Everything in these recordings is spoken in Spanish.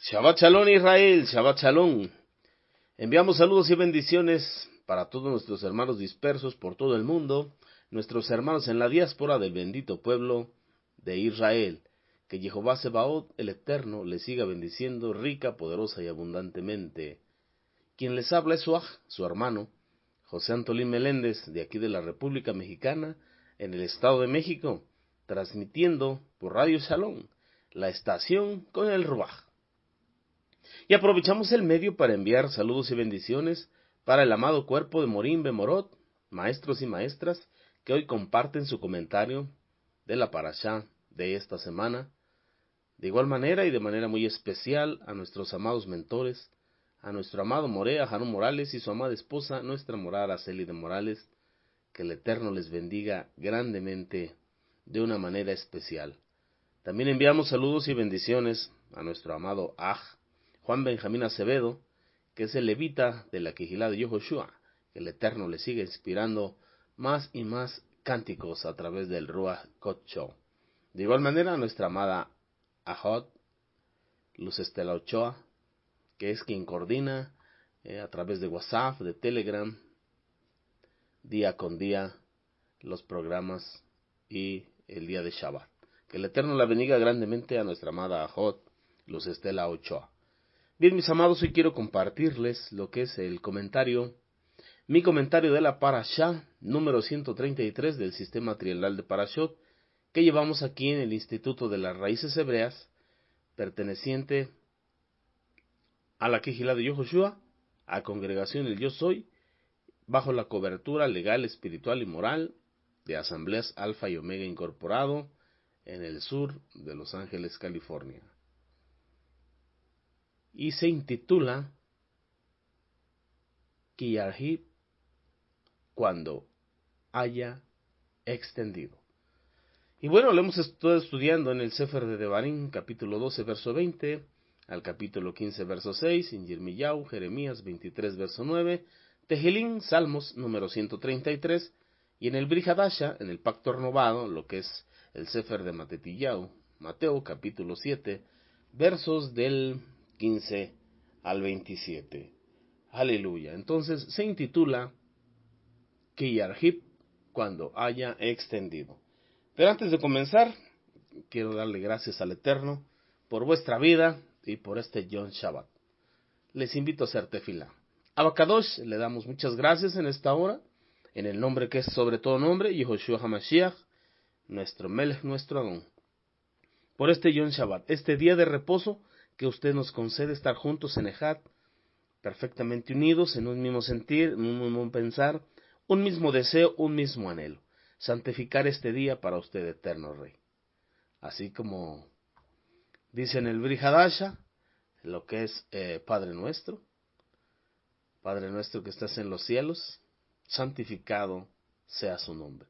Shabbat Shalom Israel, Shabbat Shalom. Enviamos saludos y bendiciones para todos nuestros hermanos dispersos por todo el mundo, nuestros hermanos en la diáspora del bendito pueblo de Israel. Que Jehová Sebaot, el Eterno, les siga bendiciendo rica, poderosa y abundantemente. Quien les habla es su hermano, José Antolín Meléndez, de aquí de la República Mexicana, en el Estado de México, transmitiendo por Radio Shalom, la estación con el Ruaj. Y aprovechamos el medio para enviar saludos y bendiciones para el amado cuerpo de Morim Bemorot, maestros y maestras, que hoy comparten su comentario de la parashá de esta semana. De igual manera y de manera muy especial a nuestros amados mentores, a nuestro amado Morea Harún Morales y su amada esposa, nuestra morada Araceli de Morales, que el Eterno les bendiga grandemente de una manera especial. También enviamos saludos y bendiciones a nuestro amado Juan Benjamín Acevedo, que es el levita de la Quejilá de Yehoshua, que el Eterno le sigue inspirando más y más cánticos a través del Ruach Kodsho. De igual manera a nuestra amada Ajot Luz Estela Ochoa, que es quien coordina a través de WhatsApp, de Telegram, día con día, los programas y el día de Shabbat. Que el Eterno la bendiga grandemente a nuestra amada Ajot Luz Estela Ochoa. Bien, mis amados, hoy quiero compartirles lo que es mi comentario de la parashá número 133 del sistema trienal de parashot, que llevamos aquí en el Instituto de las Raíces Hebreas, perteneciente a la Quejilá de Yehoshua, a Congregación El Yo Soy, bajo la cobertura legal, espiritual y moral de Asambleas Alfa y Omega Incorporado, en el sur de Los Ángeles, California. Y se intitula Kiyarhib, cuando haya extendido. Y bueno, lo hemos estado estudiando en el Sefer de Devarim, capítulo 12, verso 20, al capítulo 15, verso 6, en Yirmiyahu, Jeremías 23, verso 9, Tehilim, Salmos número 133, y en el Brit Hadasha, en el Pacto Renovado, lo que es el Sefer de Matetiyahu, Mateo, capítulo 7, versos del 15 al 27. Aleluya. Entonces se intitula Kiyarhib, cuando haya extendido. Pero antes de comenzar, quiero darle gracias al Eterno por vuestra vida y por este Yom Shabbat. Les invito a hacer tefilá. Abacadosh, le damos muchas gracias en esta hora, en el nombre que es sobre todo nombre, Yehoshua HaMashiach, nuestro Melech, nuestro Adón, por este Yom Shabbat, este día de reposo que usted nos concede estar juntos en Ejad, perfectamente unidos en un mismo sentir, en un mismo pensar, un mismo deseo, un mismo anhelo. Santificar este día para usted, eterno Rey. Así como dice en el Brit Hadasha, lo que es Padre nuestro que estás en los cielos, santificado sea su nombre.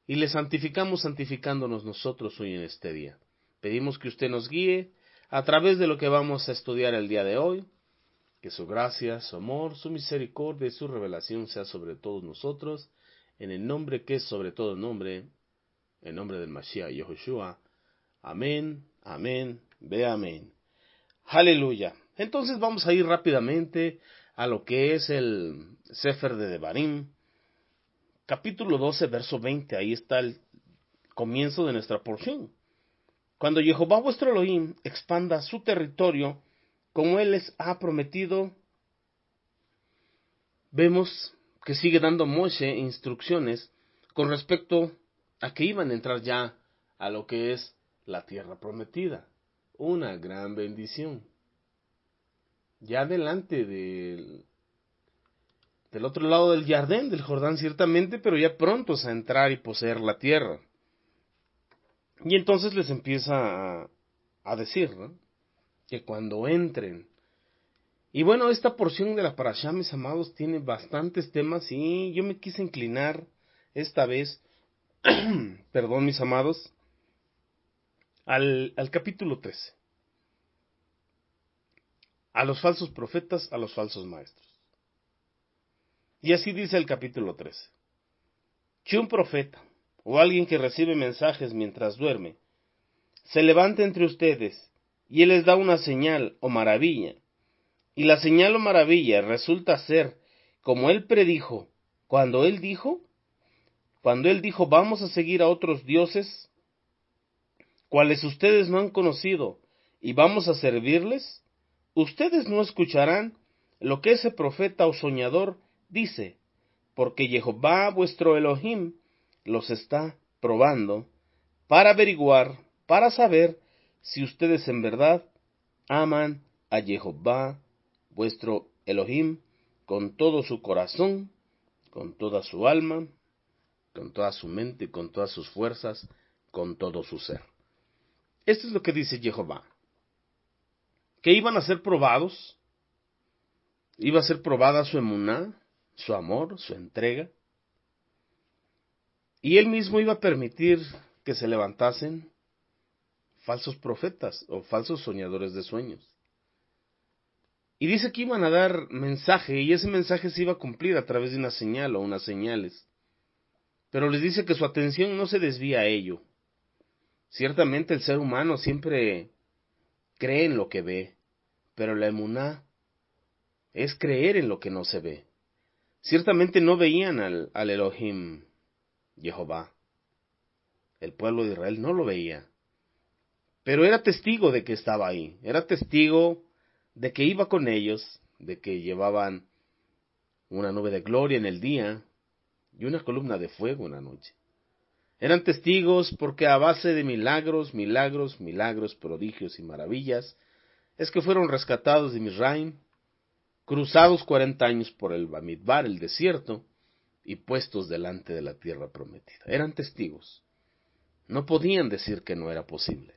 Y le santificamos santificándonos nosotros hoy en este día. Pedimos que usted nos guíe a través de lo que vamos a estudiar el día de hoy, que su gracia, su amor, su misericordia y su revelación sea sobre todos nosotros, en el nombre que es sobre todo nombre, en nombre del Mashiach Yehoshua. Amén, amén, ve amén. Aleluya. Entonces vamos a ir rápidamente a lo que es el Sefer de Devarim, capítulo 12, verso 20. Ahí está el comienzo de nuestra porción. Cuando Jehová vuestro Elohim expanda su territorio, como Él les ha prometido, vemos que sigue dando Moshe instrucciones con respecto a que iban a entrar ya a lo que es la tierra prometida. Una gran bendición. Ya delante del otro lado del Jardín, del Jordán ciertamente, pero ya prontos a entrar y poseer la tierra. Y entonces les empieza a decir, ¿no?, que cuando entren. Y bueno, esta porción de la parashá, mis amados, tiene bastantes temas y yo me quise inclinar esta vez, perdón, mis amados, al capítulo 13. A los falsos profetas, a los falsos maestros. Y así dice el capítulo 13. Que un profeta, o alguien que recibe mensajes mientras duerme, se levante entre ustedes y él les da una señal o maravilla. Y la señal o maravilla resulta ser, como él predijo, cuando él dijo, vamos a seguir a otros dioses, cuales ustedes no han conocido, y vamos a servirles, ustedes no escucharán lo que ese profeta o soñador dice, porque Jehová vuestro Elohim los está probando para averiguar, para saber si ustedes en verdad aman a Jehová vuestro Elohim con todo su corazón, con toda su alma, con toda su mente, con todas sus fuerzas, con todo su ser. Esto es lo que dice Jehová, que iban a ser probados, iba a ser probada su emuná, su amor, su entrega, y él mismo iba a permitir que se levantasen falsos profetas o falsos soñadores de sueños. Y dice que iban a dar mensaje, y ese mensaje se iba a cumplir a través de una señal o unas señales. Pero les dice que su atención no se desvía a ello. Ciertamente el ser humano siempre cree en lo que ve, pero la emuná es creer en lo que no se ve. Ciertamente no veían al Elohim, Jehová. El pueblo de Israel no lo veía. Pero era testigo de que estaba ahí. Era testigo de que iba con ellos, de que llevaban una nube de gloria en el día y una columna de fuego en la noche. Eran testigos porque a base de milagros, prodigios y maravillas, es que fueron rescatados de Misraim, cruzados 40 años por el Bamidbar, el desierto, y puestos delante de la tierra prometida. Eran testigos. No podían decir que no era posible.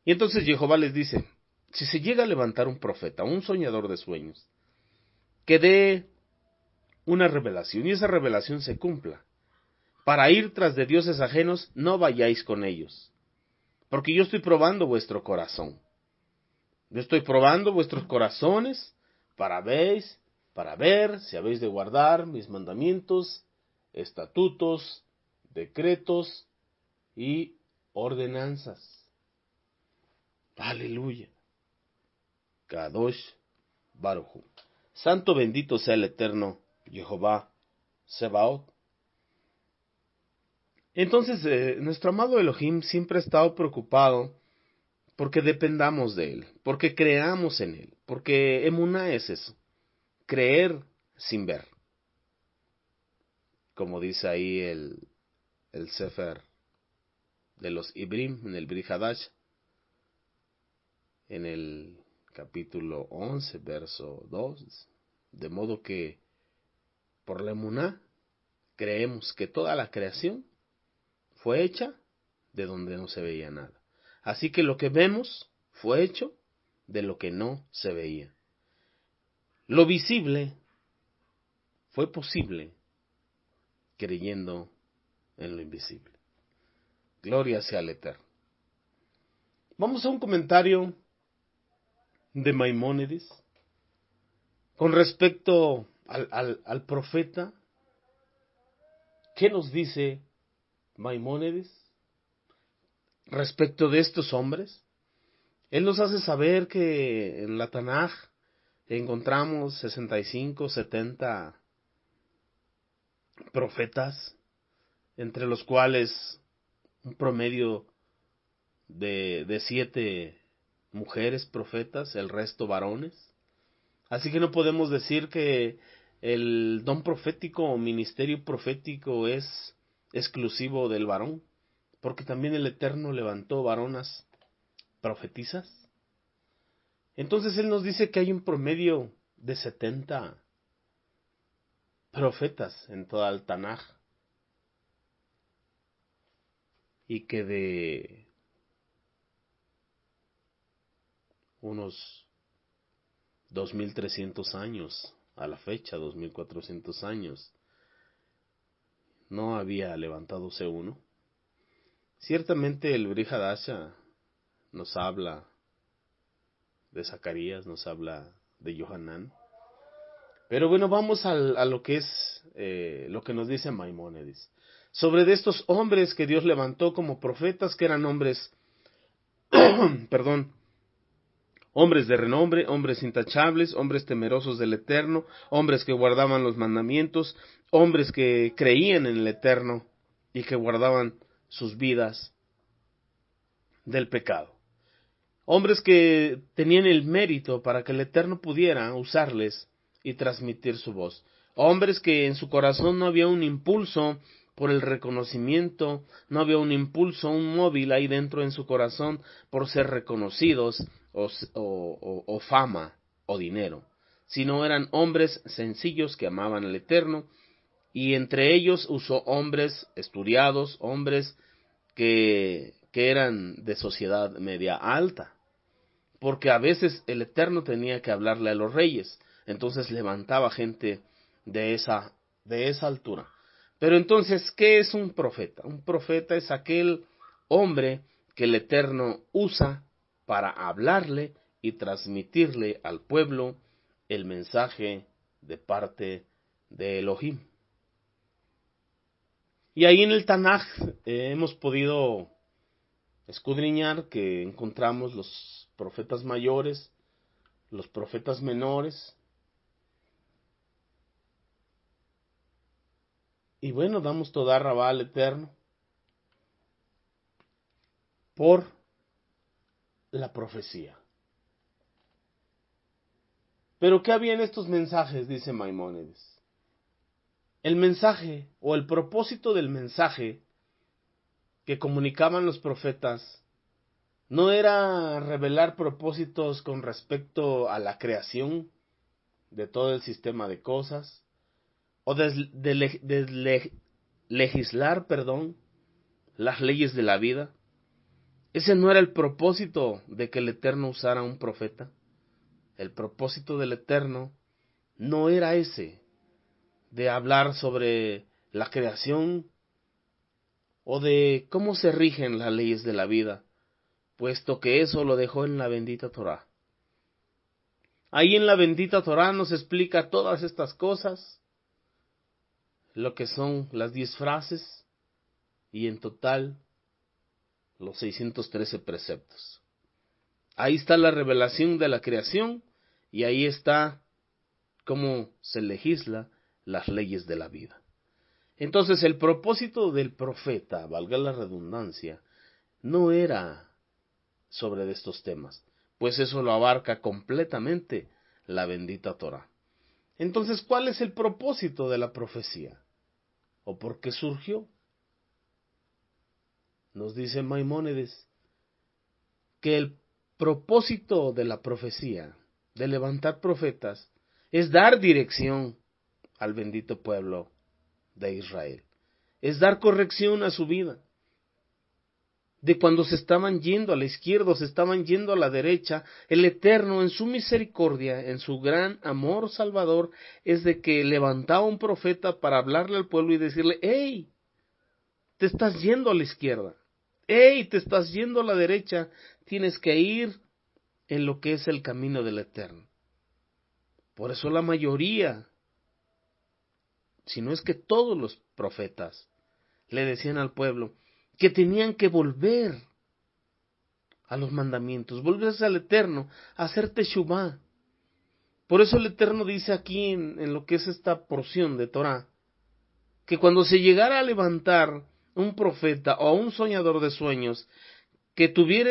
Y entonces Jehová les dice, si se llega a levantar un profeta, un soñador de sueños, que dé una revelación y esa revelación se cumpla, para ir tras de dioses ajenos, no vayáis con ellos, porque yo estoy probando vuestro corazón. Yo estoy probando vuestros corazones para ver si habéis de guardar mis mandamientos, estatutos, decretos y ordenanzas. Aleluya. Kadosh Baruj. Santo bendito sea el eterno Jehová Sebaot. Entonces, nuestro amado Elohim siempre ha estado preocupado porque dependamos de Él, porque creamos en Él, porque emuná es eso, creer sin ver. Como dice ahí el Sefer de los Ibrim, en el Brit Hadash, en el capítulo 11, verso 2, de modo que por la emuná creemos que toda la creación fue hecha de donde no se veía nada. Así que lo que vemos fue hecho de lo que no se veía. Lo visible fue posible creyendo en lo invisible. Gloria sea al Eterno. Vamos a un comentario de Maimónides con respecto al profeta. ¿Qué nos dice Maimónides respecto de estos hombres? Él nos hace saber que en la Tanaj encontramos 65, 70 profetas, entre los cuales un promedio de 7 mujeres profetas, el resto varones. Así que no podemos decir que el don profético o ministerio profético es exclusivo del varón, porque también el Eterno levantó varonas profetizas. Entonces él nos dice que hay un promedio de 70 profetas en toda el Tanaj, y que de unos 2300 años a la fecha, 2400 años, no había levantándose uno. Ciertamente el Brit Hadasha nos habla de Zacarías, nos habla de Johanán. Pero bueno, vamos a lo que es lo que nos dice Maimónides sobre de estos hombres que Dios levantó como profetas, que eran hombres, perdón, hombres de renombre, hombres intachables, hombres temerosos del Eterno, hombres que guardaban los mandamientos, hombres que creían en el Eterno y que guardaban sus vidas del pecado. Hombres que tenían el mérito para que el Eterno pudiera usarles y transmitir su voz. Hombres que en su corazón no había un impulso por el reconocimiento, no había un impulso, un móvil ahí dentro en su corazón por ser reconocidos o fama o dinero, sino eran hombres sencillos que amaban al Eterno, y entre ellos usó hombres estudiados, hombres que eran de sociedad media alta, porque a veces el Eterno tenía que hablarle a los reyes, entonces levantaba gente de esa altura. Pero entonces, ¿qué es un profeta? Un profeta es aquel hombre que el Eterno usa para hablarle y transmitirle al pueblo el mensaje de parte de Elohim. Y ahí en el Tanaj hemos podido escudriñar que encontramos los profetas mayores, los profetas menores. Y bueno, damos toda rabá al Eterno por la profecía. Pero ¿qué había en estos mensajes? Dice Maimónides. El mensaje o el propósito del mensaje que comunicaban los profetas no era revelar propósitos con respecto a la creación de todo el sistema de cosas, o legislar, las leyes de la vida. Ese no era el propósito de que el Eterno usara un profeta. El propósito del Eterno no era ese, de hablar sobre la creación o de cómo se rigen las leyes de la vida, puesto que eso lo dejó en la bendita Torá. Ahí en la bendita Torá nos explica todas estas cosas, lo que son las 10 frases y en total los 613 preceptos. Ahí está la revelación de la creación y ahí está cómo se legisla las leyes de la vida. Entonces el propósito del profeta, valga la redundancia, no era sobre estos temas, pues eso lo abarca completamente la bendita Torá. Entonces, ¿cuál es el propósito de la profecía? ¿O por qué surgió? Nos dice Maimónides que el propósito de la profecía, de levantar profetas, es dar dirección al bendito pueblo de Israel. Es dar corrección a su vida. De cuando se estaban yendo a la izquierda, se estaban yendo a la derecha, el Eterno en su misericordia, en su gran amor salvador, es de que levantaba un profeta para hablarle al pueblo y decirle: ¡hey! Te estás yendo a la izquierda. ¡hey! Te estás yendo a la derecha. Tienes que ir en lo que es el camino del Eterno. Por eso la mayoría, si no es que todos los profetas, le decían al pueblo que tenían que volver a los mandamientos, volverse al Eterno, a hacer teshuvá. Por eso el Eterno dice aquí en lo que es esta porción de Torah, que cuando se llegara a levantar un profeta o un soñador de sueños, que tuviera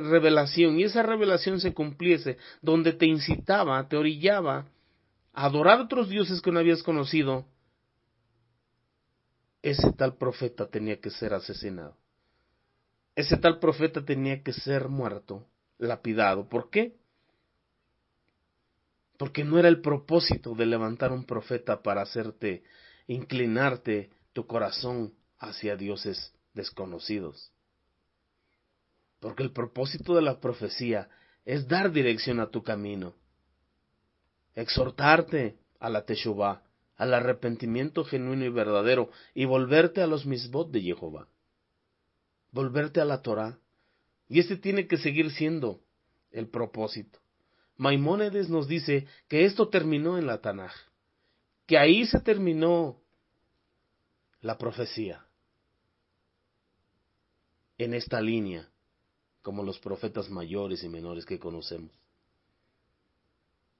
revelación y esa revelación se cumpliese, donde te incitaba, te orillaba a adorar otros dioses que no habías conocido, ese tal profeta tenía que ser asesinado. Ese tal profeta tenía que ser muerto, lapidado. ¿Por qué? Porque no era el propósito de levantar un profeta para hacerte inclinarte tu corazón hacia dioses desconocidos. Porque el propósito de la profecía es dar dirección a tu camino, exhortarte a la teshuvá, al arrepentimiento genuino y verdadero, y volverte a los misbot de Jehová, volverte a la Torá. Y este tiene que seguir siendo el propósito. Maimónides nos dice que esto terminó en la Tanaj, que ahí se terminó la profecía, en esta línea, como los profetas mayores y menores que conocemos.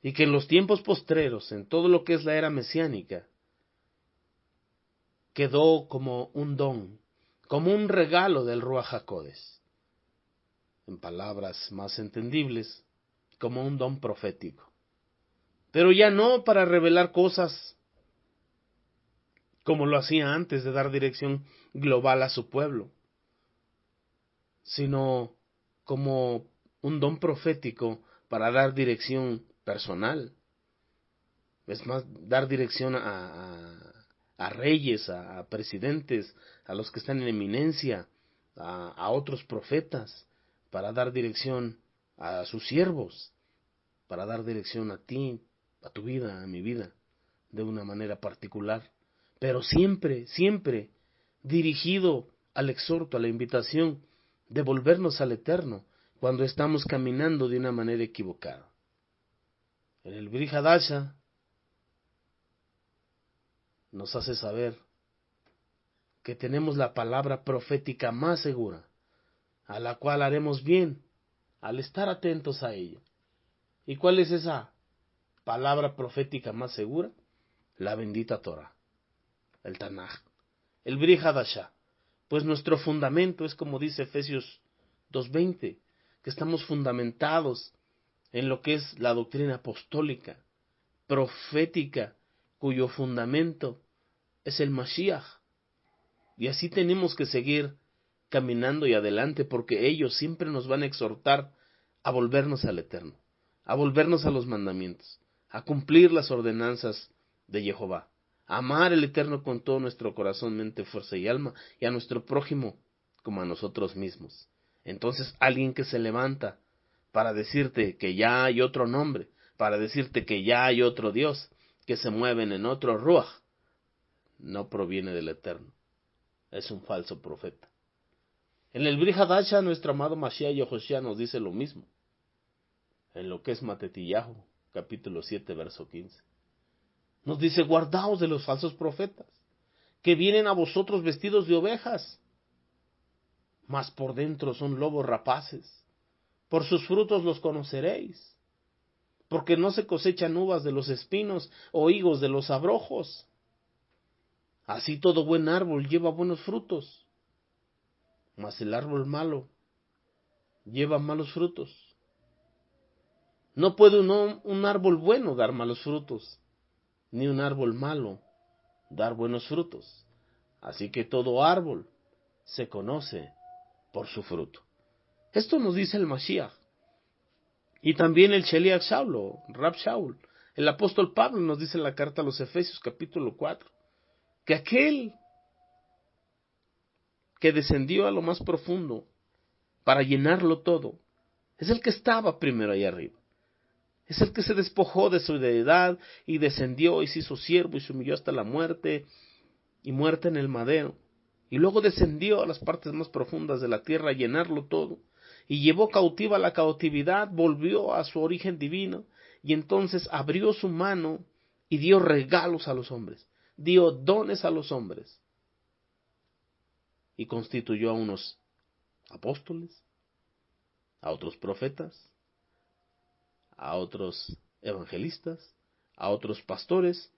y que en los tiempos postreros, en todo lo que es la era mesiánica, quedó como un don, como un regalo del Ruach HaKodesh. En palabras más entendibles, como un don profético. Pero ya no para revelar cosas como lo hacía antes de dar dirección global a su pueblo, sino como un don profético para dar dirección personal. Es más, dar dirección a reyes, a presidentes, a los que están en eminencia, a otros profetas, para dar dirección a sus siervos, para dar dirección a ti, a tu vida, a mi vida, de una manera particular. Pero siempre, siempre dirigido al exhorto, a la invitación de volvernos al Eterno cuando estamos caminando de una manera equivocada. En el Brit Hadasha nos hace saber que tenemos la palabra profética más segura, a la cual haremos bien al estar atentos a ella. ¿Y cuál es esa palabra profética más segura? La bendita Torah, el Tanaj, el Brit Hadasha. Pues nuestro fundamento es como dice Efesios 2:20, que estamos fundamentados en lo que es la doctrina apostólica, profética, cuyo fundamento es el Mashiach. Y así tenemos que seguir caminando y adelante, porque ellos siempre nos van a exhortar a volvernos al Eterno, a volvernos a los mandamientos, a cumplir las ordenanzas de Jehová, a amar al Eterno con todo nuestro corazón, mente, fuerza y alma, y a nuestro prójimo como a nosotros mismos. Entonces, alguien que se levanta para decirte que ya hay otro nombre, para decirte que ya hay otro Dios, que se mueven en otro Ruach, no proviene del Eterno, es un falso profeta. En el Brit Hadasha, nuestro amado Mashiach Yehoshua nos dice lo mismo, en lo que es Matetillahu, capítulo 7, verso 15. Nos dice, guardaos de los falsos profetas, que vienen a vosotros vestidos de ovejas, mas por dentro son lobos rapaces. Por sus frutos los conoceréis, porque no se cosechan uvas de los espinos o higos de los abrojos. Así todo buen árbol lleva buenos frutos, mas el árbol malo lleva malos frutos. No puede un árbol bueno dar malos frutos, ni un árbol malo dar buenos frutos. Así que todo árbol se conoce por su fruto. Esto nos dice el Mashiach. Y también el Sheliach Shaul, Rab Shaul. El apóstol Pablo nos dice en la carta a los Efesios capítulo 4, que aquel que descendió a lo más profundo para llenarlo todo, es el que estaba primero ahí arriba. Es el que se despojó de su deidad y descendió y se hizo siervo y se humilló hasta la muerte y muerte en el madero. Y luego descendió a las partes más profundas de la tierra a llenarlo todo. Y llevó cautiva la cautividad, volvió a su origen divino, y entonces abrió su mano y dio regalos a los hombres, dio dones a los hombres, y constituyó a unos apóstoles, a otros profetas, a otros evangelistas, a otros pastores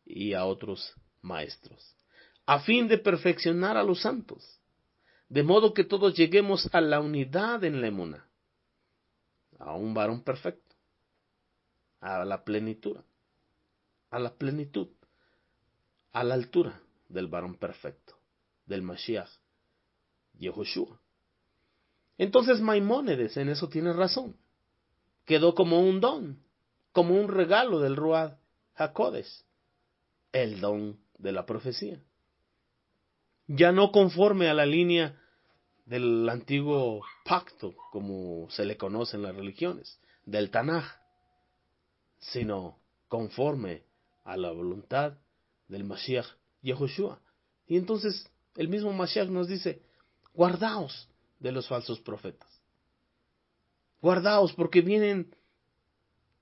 y a otros maestros, a fin de perfeccionar a los santos, de modo que todos lleguemos a la unidad en la emuná, a un varón perfecto, a la plenitud, a la plenitud, a la altura del varón perfecto, del Mashiach, Yehoshua. Entonces Maimónides en eso tiene razón. Quedó como un don, como un regalo del Ruach HaKodesh, el don de la profecía. Ya no conforme a la línea del antiguo pacto, como se le conoce en las religiones, del Tanaj, sino conforme a la voluntad del Mashiach Yehoshua. Y entonces el mismo Mashiach nos dice, guardaos de los falsos profetas. Guardaos porque vienen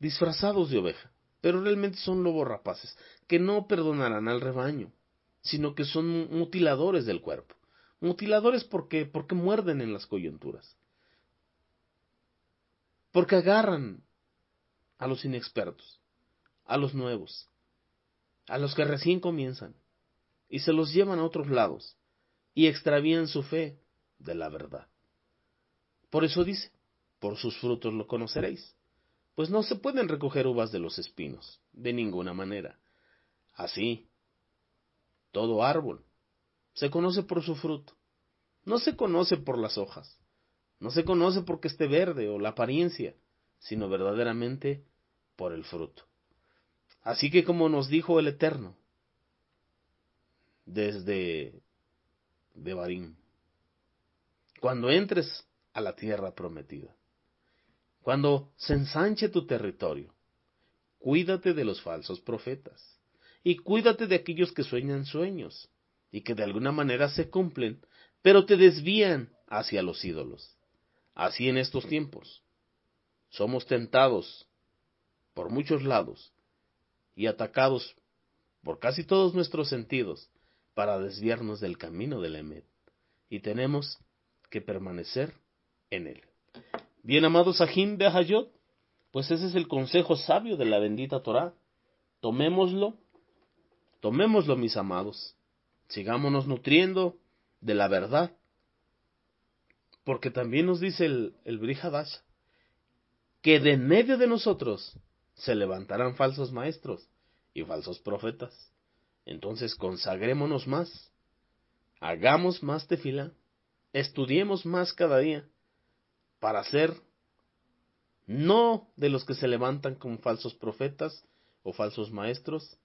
disfrazados de oveja, pero realmente son lobos rapaces, que no perdonarán al rebaño, sino que son mutiladores del cuerpo. Mutiladores porque muerden en las coyunturas, porque agarran a los inexpertos, a los nuevos, a los que recién comienzan, y se los llevan a otros lados, y extravían su fe de la verdad. Por eso dice, por sus frutos lo conoceréis, pues no se pueden recoger uvas de los espinos, de ninguna manera. Así, todo árbol se conoce por su fruto, no se conoce por las hojas, no se conoce porque esté verde o la apariencia, sino verdaderamente por el fruto. Así que como nos dijo el Eterno, desde Devarim, cuando entres a la tierra prometida, cuando se ensanche tu territorio, cuídate de los falsos profetas y cuídate de aquellos que sueñan sueños y que de alguna manera se cumplen, pero te desvían hacia los ídolos. Así en estos tiempos, somos tentados por muchos lados y atacados por casi todos nuestros sentidos para desviarnos del camino del Emet, y tenemos que permanecer en él. Bien, amados Ajim de Ahayot, pues ese es el consejo sabio de la bendita Torá. Tomémoslo, mis amados. Sigámonos nutriendo de la verdad, porque también nos dice el Bri Hadash, que de en medio de nosotros se levantarán falsos maestros y falsos profetas. Entonces consagrémonos más, hagamos más tefilá, estudiemos más cada día, para ser no de los que se levantan como falsos profetas o falsos maestros,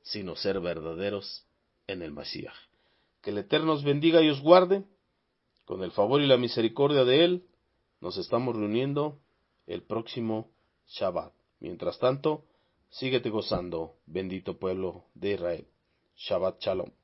sino ser verdaderos en el Mashiach. Que el Eterno os bendiga y os guarde. Con el favor y la misericordia de Él, nos estamos reuniendo el próximo Shabbat. Mientras tanto, síguete gozando, bendito pueblo de Israel. Shabbat Shalom.